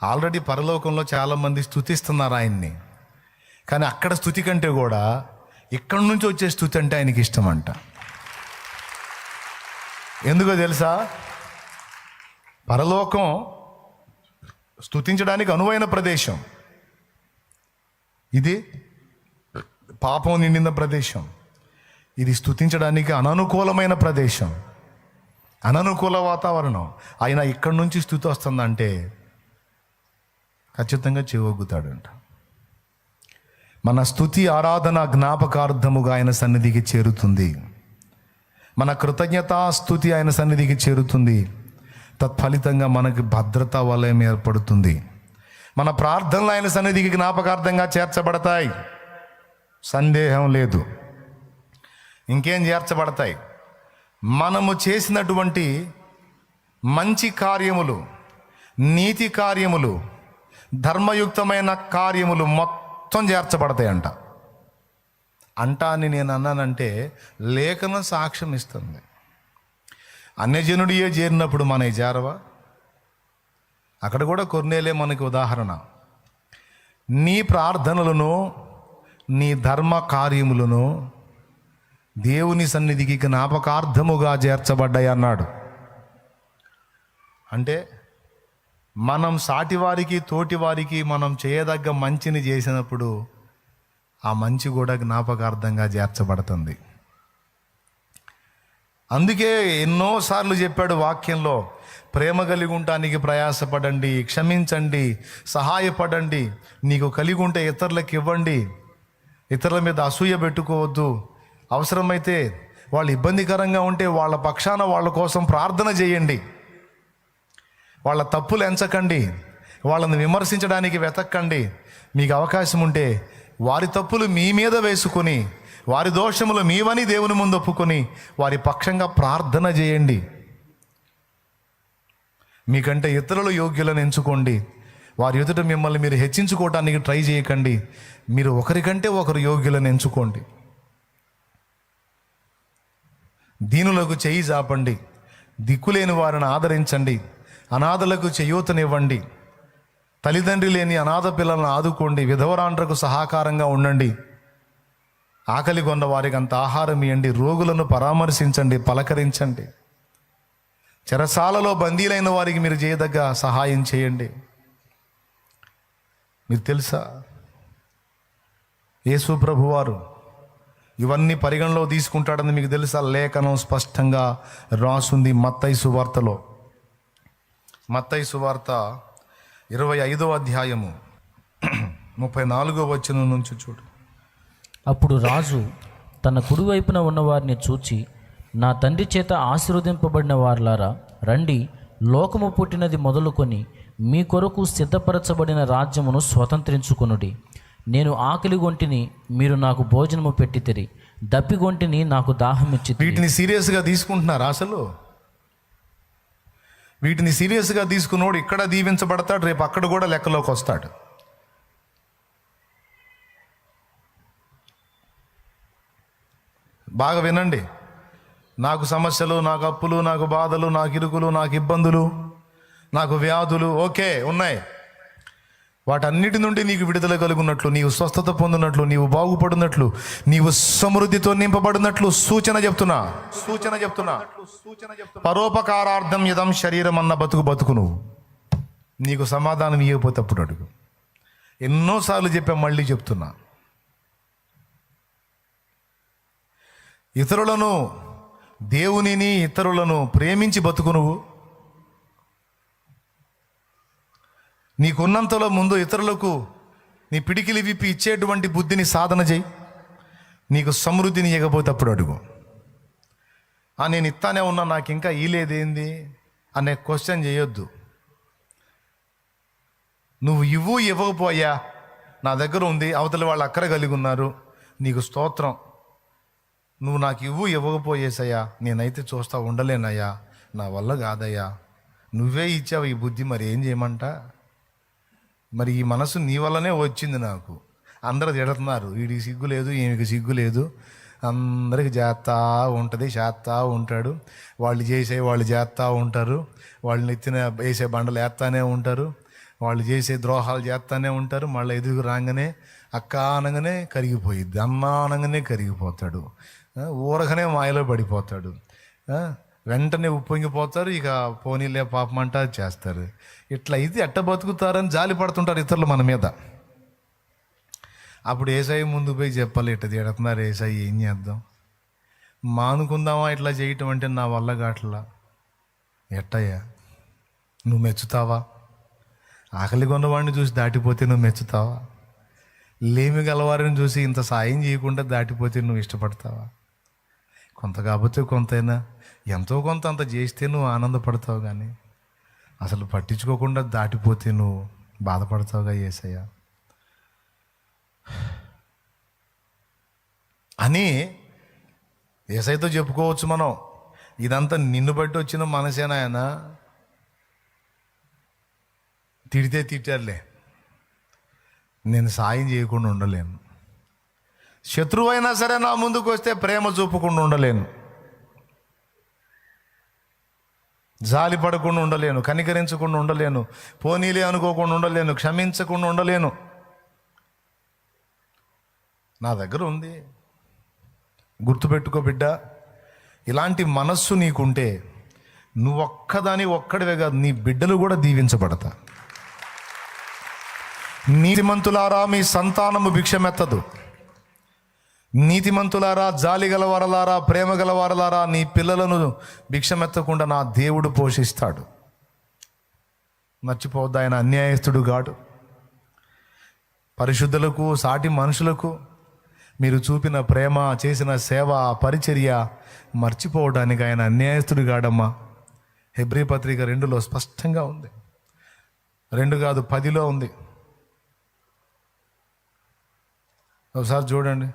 Already పరలోకంలో చాలామంది స్తుతిస్తున్నారు ఆయన్ని. కానీ అక్కడ స్తుతి కంటే కూడా ఇక్కడి నుంచి వచ్చే స్తుతి అంటే ఆయనకి ఇష్టం అంట. ఎందుకో తెలుసా? పరలోకం స్తుతించడానికి అనువైన ప్రదేశం, ఇది పాపం నిండిన ప్రదేశం. ఇది స్తుతించడానికి అననుకూలమైన ప్రదేశం, అననుకూల వాతావరణం. అయినా ఇక్కడి నుంచి స్తుతి వస్తుందంటే ఖచ్చితంగా చెవొగ్గుతాడంట. మన స్తుతి ఆరాధన జ్ఞాపకార్థముగా ఆయన సన్నిధికి చేరుతుంది. మన కృతజ్ఞతా స్తుతి ఆయన సన్నిధికి చేరుతుంది. తత్ఫలితంగా మనకి భద్రతా వలయం ఏర్పడుతుంది. మన ప్రార్థనలు ఆయన సన్నిధికి జ్ఞాపకార్థంగా చేర్చబడతాయి, సందేహం లేదు. ఇంకేం చేర్చబడతాయి? మనము చేసినటువంటి మంచి కార్యములు, నీతి కార్యములు, ధర్మయుక్తమైన కార్యములు మొత్తం చేర్చబడతాయంట. అని నేను అన్నానంటే లేఖనం సాక్ష్యం ఇస్తుంది. అన్యజనుడియే చేరినప్పుడు మన చేరవా? అక్కడ కూడా కొర్నేలే మనకి ఉదాహరణ. నీ ప్రార్థనలను, నీ ధర్మ కార్యములను దేవుని సన్నిధికి జ్ఞాపకార్థముగా చేర్చబడ్డాయి అన్నాడు. అంటే మనం సాటివారికి, తోటివారికి మనం చేయదగ్గ మంచిని చేసినప్పుడు ఆ మంచి కూడా జ్ఞాపకార్థంగా చేర్చబడుతుంది. అందుకే ఎన్నోసార్లు చెప్పాడు వాక్యంలో, ప్రేమ కలిగి ఉండటానికి ప్రయాసపడండి, క్షమించండి, సహాయపడండి, నీకు కలిగి ఉంటే ఇతరులకు ఇవ్వండి, ఇతరుల మీద అసూయ పెట్టుకోవద్దు, అవసరమైతే వాళ్ళు ఇబ్బందికరంగా ఉంటే వాళ్ళ పక్షాన వాళ్ళ కోసం ప్రార్థన చేయండి, వాళ్ళ తప్పులు ఎంచకండి, వాళ్ళని విమర్శించడానికి వెతక్కండి, మీకు అవకాశం ఉంటే వారి తప్పులు మీ మీద వేసుకొని, వారి దోషములు మీవని దేవుని ముందు ఒప్పుకొని వారి పక్షంగా ప్రార్థన చేయండి. మీకంటే ఇతరులు యోగ్యులను ఎంచుకోండి. వారి ఎదుట మిమ్మల్ని మీరు హెచ్చించుకోవటానికి ట్రై చేయకండి. మీరు ఒకరికంటే ఒకరు యోగ్యులను ఎంచుకోండి. దీనులకు చేయి చాపండి, దిక్కులేని వారిని ఆదరించండి, అనాథలకు చేయూతనివ్వండి, తల్లిదండ్రి లేని అనాథ పిల్లలను ఆదుకోండి, విధవరాండ్రకు సహకారంగా ఉండండి, ఆకలి కొన్న వారికి అంత ఆహారం ఇవ్వండి, రోగులను పరామర్శించండి, పలకరించండి, చెరసాలలో బందీలైన వారికి మీరు చేయదగ్గ సహాయం చేయండి. మీకు తెలుసా, యేసు ప్రభువారు ఇవన్నీ పరిగణలో తీసుకుంటాడని మీకు తెలుసా? లేఖనం స్పష్టంగా రాసుంది మత్తయి సువార్తలో. మత్తయి సువార్త 25వ అధ్యాయము 34వ వచనం నుంచి చూడు. అప్పుడు రాజు తన కుడివైపున ఉన్నవారిని చూచి, నా తండ్రి చేత ఆశీర్వదింపబడిన వారులారా రండి, లోకము పుట్టినది మొదలుకొని మీ కొరకు సిద్ధపరచబడిన రాజ్యమును స్వతంత్రించుకొనుడి. నేను ఆకలిగొంటిని, మీరు నాకు భోజనము పెట్టితిరి, దప్పిగొంటిని, నాకు దాహమిచ్చి. వీటిని సీరియస్గా తీసుకుంటున్నారా? అసలు వీటిని సీరియస్గా తీసుకున్నోడు ఇక్కడ దీవించబడతాడు, రేపు అక్కడ కూడా లెక్కలోకి వస్తాడు. బాగా వినండి. నాకు సమస్యలు, నాకు అప్పులు, నాకు బాధలు, నాకు ఇరుకులు, నాకు ఇబ్బందులు, నాకు వ్యాధులు ఓకే ఉన్నాయి. వాటన్నిటి నుండి నీకు విడుదల కలుగున్నట్లు, నీవు స్వస్థత పొందినట్లు, నీవు బాగుపడినట్లు, నీవు సమృద్ధితో నింపబడినట్లు సూచన చెప్తున్నా. పరోపకారార్థం యదం శరీరం అన్న బతుకు నువ్వు. నీకు సమాధానం ఇవ్వకపోతే అప్పుడు అడుగు. ఎన్నోసార్లు చెప్పా, మళ్ళీ చెప్తున్నా. ఇతరులను, దేవునిని, ఇతరులను ప్రేమించి బతుకు నువ్వు. నీకున్నంతలో ముందు ఇతరులకు నీ పిడికిలి విప్పి ఇచ్చేటువంటి బుద్ధిని సాధన చేయి. నీకు సమృద్ధిని ఇవ్వకపోతే అప్పుడు అడుగు. నేను ఇస్తానే ఉన్నా, నాకు ఇంకా ఇలేదేంది అనే క్వశ్చన్ చేయొద్దు. నువ్వు ఇవ్వకపోయా, నా దగ్గర ఉంది, అవతల వాళ్ళు అక్కర కలిగి ఉన్నారు, నీకు స్తోత్రం. నువ్వు నాకు ఇవ్వకపోయేసయ్యా, నేనైతే చూస్తా ఉండలేనయ్యా, నా వల్ల కాదయ్యా, నువ్వే ఇచ్చావు ఈ బుద్ధి, మరి ఏం చేయమంట? మరి ఈ మనసు నీ వల్లనే వచ్చింది నాకు. అందరూ తిడుతున్నారు, వీడికి సిగ్గు లేదు, ఈమెకి సిగ్గు లేదు, అందరికి చేస్తా ఉంటుంది, చేస్తా ఉంటాడు, వాళ్ళు చేసే వాళ్ళు చేస్తూ ఉంటారు, వాళ్ళు నెత్తిన వేసే బండలు వేస్తానే ఉంటారు, వాళ్ళు చేసే ద్రోహాలు చేస్తూనే ఉంటారు. మళ్ళీ ఎదుగు రాగానే అక్క అనగానే కరిగిపోయిద్ది, అమ్మ అనగానే కరిగిపోతాడు, ఊరగానే మాయలో పడిపోతాడు, వెంటనే ఉప్పొంగిపోతారు. ఇక పోనీలే పాపమంట చేస్తారు. ఇట్లా ఇది ఎట్ట బతుకుతారని జాలి పడుతుంటారు ఇతరులు మన మీద. అప్పుడు ఏసయ్య ముందు పోయి చెప్పాలి, ఇట్ట తిడుతున్నారు ఏసయ్య, ఏం చేద్దాం, మానుకుందామా ఇట్లా చేయటం అంటే నా వల్ల కాట్లా. ఎట్టయ్యా నువ్వు మెచ్చుతావా? ఆకలి కొన్నవాడిని చూసి దాటిపోతే నువ్వు మెచ్చుతావా? లేమి గలవారిని చూసి ఇంత సాయం చేయకుండా దాటిపోతే నువ్వు ఇష్టపడతావా? కొంత కాకపోతే కొంతైనా ఎంతో కొంత అంత చేస్తే నువ్వు ఆనందపడతావు, కానీ అసలు పట్టించుకోకుండా దాటిపోతే నువ్వు బాధపడతావుగా యేసయ్య అని యేసయ్యతో చెప్పుకోవచ్చు మనం. ఇదంతా నిన్ను బట్టి వచ్చిన మనసేనా? ఆయన తిడితే తిట్టారులే, నేను సాయం చేయకుండా ఉండలేను. శత్రువు అయినా సరే నా ముందుకు వస్తే ప్రేమ చూపకుండా ఉండలేను, జాలి పడకుండా ఉండలేను, కనికరించకుండా ఉండలేను, పోనీలే అనుకోకుండా ఉండలేను, క్షమించకుండా ఉండలేను. నా దగ్గర ఉంది. గుర్తుపెట్టుకో బిడ్డ, ఇలాంటి మనస్సు నీకుంటే నువ్వు ఒక్కడివే కాదు, నీ బిడ్డలు కూడా దీవించబడతా. నీతిమంతులారా మీ సంతానము భిక్షమెత్తదు. నీతిమంతులారా, జాలి గలవారలారా, ప్రేమ గలవారలారా, నీ పిల్లలను భిక్షమెత్తకుండా నా దేవుడు పోషిస్తాడు. మర్చిపోవద్దు, ఆయన అన్యాయస్తుడు గాడు. పరిశుద్ధులకు, సాటి మనుషులకు మీరు చూపిన ప్రేమ, చేసిన సేవ, పరిచర్య మర్చిపోవడానికి ఆయన అన్యాయస్తుడు గాడమ్మా. హెబ్రీ పత్రిక 2లో స్పష్టంగా ఉంది. 2 కాదు 10లో ఉంది. ఒకసారి చూడండి.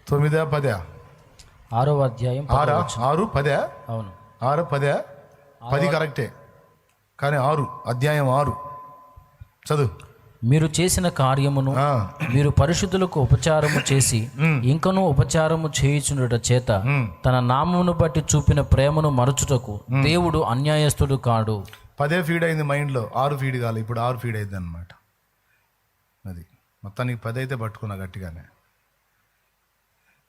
9, 10, 6వ అధ్యాయం 6, 10. అవును, 6, 10, 10 కరెక్టే, కానీ 6 అధ్యాయం 6 చదువు. మీరు చేసిన కార్యమును మీరు పరిశుద్ధులకు ఉపచారము చేసి ఇంకనూ ఉపచారము చేయుచుండుట చేత తన నామమును బట్టి చూపిన ప్రేమను మరచుటకు దేవుడు అన్యాయస్తుడు కాడు. 10 ఫీడ్ అయింది మైండ్లో, 6 ఫీడ్ కాదు, ఇప్పుడు 6 ఫీడ్ అయింది అనమాట. అది మొత్తానికి 10 అయితే పట్టుకున్నా గట్టిగానే.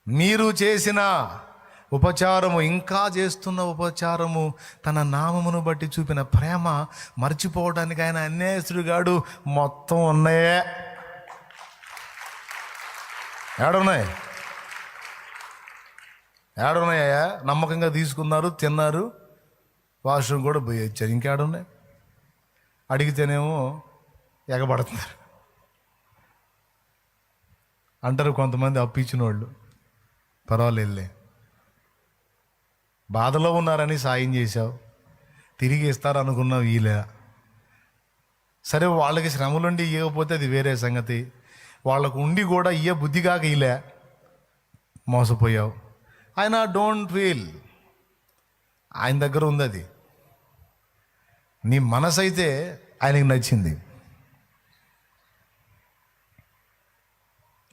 మీరు చేసిన ఉపచారము, ఇంకా చేస్తున్న ఉపచారము, తన నామమును బట్టి చూపిన ప్రేమ మర్చిపోవడానికి ఆయన అన్యాయస్తుడు గాడు. మొత్తం ఉన్నాయే, ఏడున్నాయా? నమ్మకంగా తీసుకున్నారు, తిన్నారు, వాష్రూమ్ కూడా పోయి వచ్చారు. ఇంకేడున్నాయి? అడిగితేనేమో ఎగబడుతున్నారు అంటారు కొంతమంది. అప్పు ఇచ్చిన వాళ్ళు పర్వాలేదులే, బాధలో ఉన్నారని సాయం చేశావు, తిరిగి ఇస్తారనుకున్నావు, వీలే. సరే, వాళ్ళకి శ్రమలుండి ఇవ్వకపోతే అది వేరే సంగతి. వాళ్ళకు ఉండి కూడా ఇయ్య బుద్ధి కాక ఇలా మోసపోయావు. ఆయన డోంట్ ఫీల్, ఆయన దగ్గర ఉంది అది. నీ మనసు అయితే ఆయనకి నచ్చింది.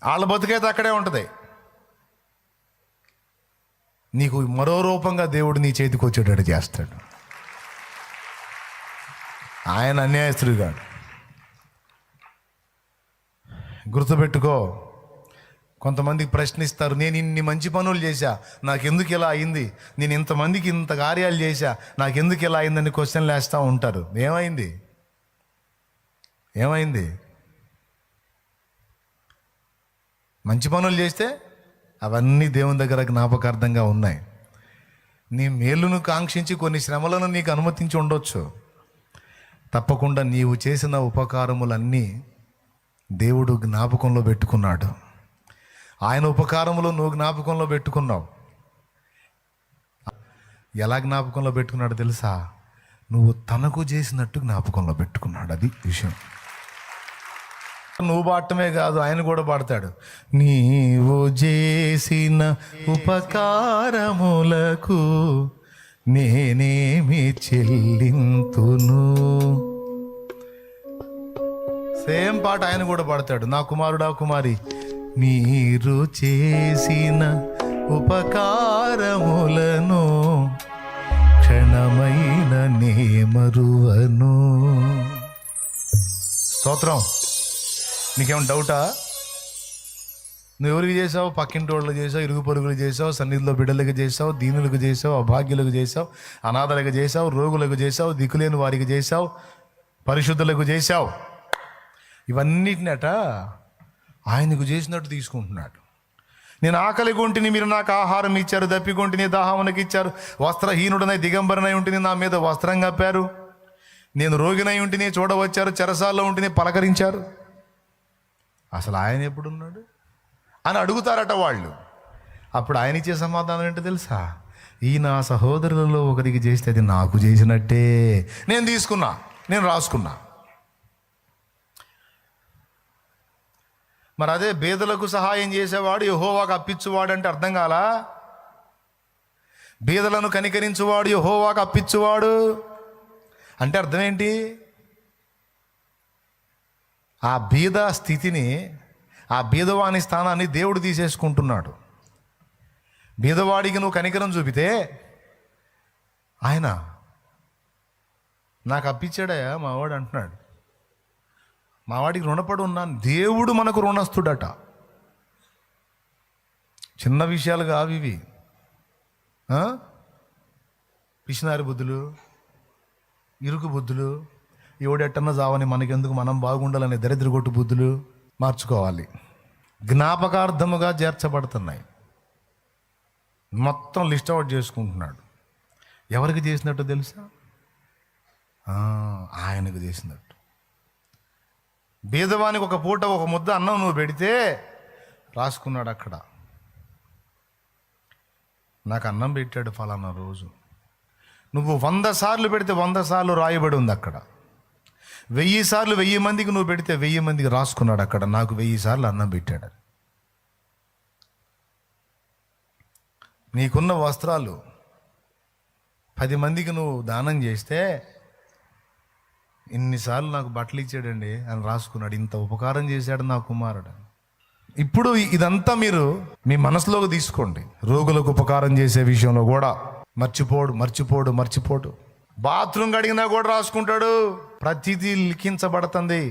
వాళ్ళ బతుకైతే అక్కడే ఉంటుంది. నీకు మరో రూపంగా దేవుడు నీ చేతికి వచ్చేటట్టు చేస్తాడు. ఆయన అన్యాయస్తుడు కాదు. గుర్తుపెట్టుకో. కొంతమందికి ప్రశ్నిస్తారు, నేను ఇన్ని మంచి పనులు చేశా, నాకెందుకు ఇలా అయింది, నేను ఇంతమందికి ఇంత కార్యాలు చేశా, నాకెందుకు ఇలా అయిందని క్వశ్చన్లు వేస్తూ ఉంటారు. ఏమైంది? మంచి పనులు చేస్తే అవన్నీ దేవుని దగ్గర జ్ఞాపకార్థంగా ఉన్నాయి. నీ మేలును కాంక్షించి కొన్ని శ్రమలను నీకు అనుమతించి ఉండొచ్చు. తప్పకుండా నీవు చేసిన ఉపకారములన్నీ దేవుడు జ్ఞాపకంలో పెట్టుకున్నాడు. ఆయన ఉపకారములు నువ్వు జ్ఞాపకంలో పెట్టుకున్నావు. ఎలా జ్ఞాపకంలో పెట్టుకున్నాడు తెలుసా? నువ్వు తనకు చేసినట్టు జ్ఞాపకంలో పెట్టుకున్నాడు. అది విషయం. నువ్వు పాడటమే కాదు, ఆయన కూడా పాడతాడు. నీవు చేసిన ఉపకారములకు నేనేమి చెల్లింతును. సేమ్ పాట ఆయన కూడా పాడతాడు. నా కుమారుడా కుమారి, మీరు చేసిన ఉపకారములను క్షణ క్షణమైన నే మరువను. స్తోత్రం. నీకేమైనా డౌటా? నువ్వు ఎవరికి చేసావు? పక్కింటి వాళ్ళకి చేసావు, ఇరుగు పొరుగులు చేసావు, సన్నిధిలో బిడ్డలకు చేసావు, దీనులకు చేసావు, అభాగ్యులకు చేసావు, అనాథలకు చేసావు, రోగులకు చేసావు, దిక్కులేని వారికి చేసావు, పరిశుద్ధులకు చేసావు. ఇవన్నిటినట ఆయనకు చేసినట్టు తీసుకుంటున్నాడు. నేను ఆకలి కొంటిని, మీరు నాకు ఆహారం ఇచ్చారు, దప్పికొంటిని, దాహమునకి ఇచ్చారు, వస్త్రహీనుడనై దిగంబరనై ఉంటిని, నా మీద వస్త్రం కప్పారు, నేను రోగినై ఉంటిని, చూడవచ్చారు, చెరసాల్లో ఉంటిని, పలకరించారు. అసలు ఆయన ఎప్పుడున్నాడు అని అడుగుతారట వాళ్ళు. అప్పుడు ఆయన ఇచ్చే సమాధానం ఏంటో తెలుసా? ఈ నా సహోదరులలో ఒకరికి చేస్తే అది నాకు చేసినట్టే. నేను తీసుకున్నా, నేను రాసుకున్నా. మరి అదే బీదలకు సహాయం చేసేవాడు యెహోవాకు అప్పించువాడు అంటే అర్థం కాలా? బీదలను కనికరించువాడు యెహోవాకు అప్పించువాడు అంటే అర్థం ఏంటి? ఆ బీద స్థితిని, ఆ బీదవాని స్థానాన్ని దేవుడు తీసేసుకుంటున్నాడు. బీదవాడికి నువ్వు కనికరం చూపితే ఆయన నాకు అప్పించాడయా మావాడు అంటున్నాడు. మావాడికి రుణపడి ఉన్నాను. దేవుడు మనకు రుణస్తుడట. చిన్న విషయాలు కావు ఇవి. పిసినారి బుద్ధులు, ఇరుకు బుద్ధులు, ఎవడెట్టన్నా జావని మనకెందుకు, మనం బాగుండాలనే దరిద్రగొట్టు బుద్ధులు మార్చుకోవాలి. జ్ఞాపకార్థముగా చేర్చబడుతున్నాయి. మొత్తం లిస్ట్ అవుట్ చేసుకుంటున్నాడు. ఎవరికి చేసినట్టు తెలుసా? ఆయనకు చేసినట్టు. బీదవానికి ఒక పూట ఒక ముద్ద అన్నం నువ్వు పెడితే రాసుకున్నాడు అక్కడ, నాకు అన్నం పెట్టాడు ఫలానా రోజు. నువ్వు 100 సార్లు పెడితే 100 సార్లు రాయబడి ఉంది అక్కడ. 1000 సార్లు 1000 మందికి నువ్వు పెడితే 1000 మందికి రాసుకున్నాడు అక్కడ, నాకు 1000 సార్లు అన్నం పెట్టాడు. నీకున్న వస్త్రాలు 10 మందికి నువ్వు దానం చేస్తే ఇన్నిసార్లు నాకు బట్టలు ఇచ్చాడండి అని రాసుకున్నాడు. ఇంత ఉపకారం చేశాడు నా కుమారుడు. ఇప్పుడు ఇదంతా మీరు మీ మనసులోకి తీసుకోండి. రోగులకు ఉపకారం చేసే విషయంలో కూడా మర్చిపోడు. బాత్రూమ్ కడిగినా కూడా రాసుకుంటాడు. ప్రతిదీ లిఖించబడుతుంది.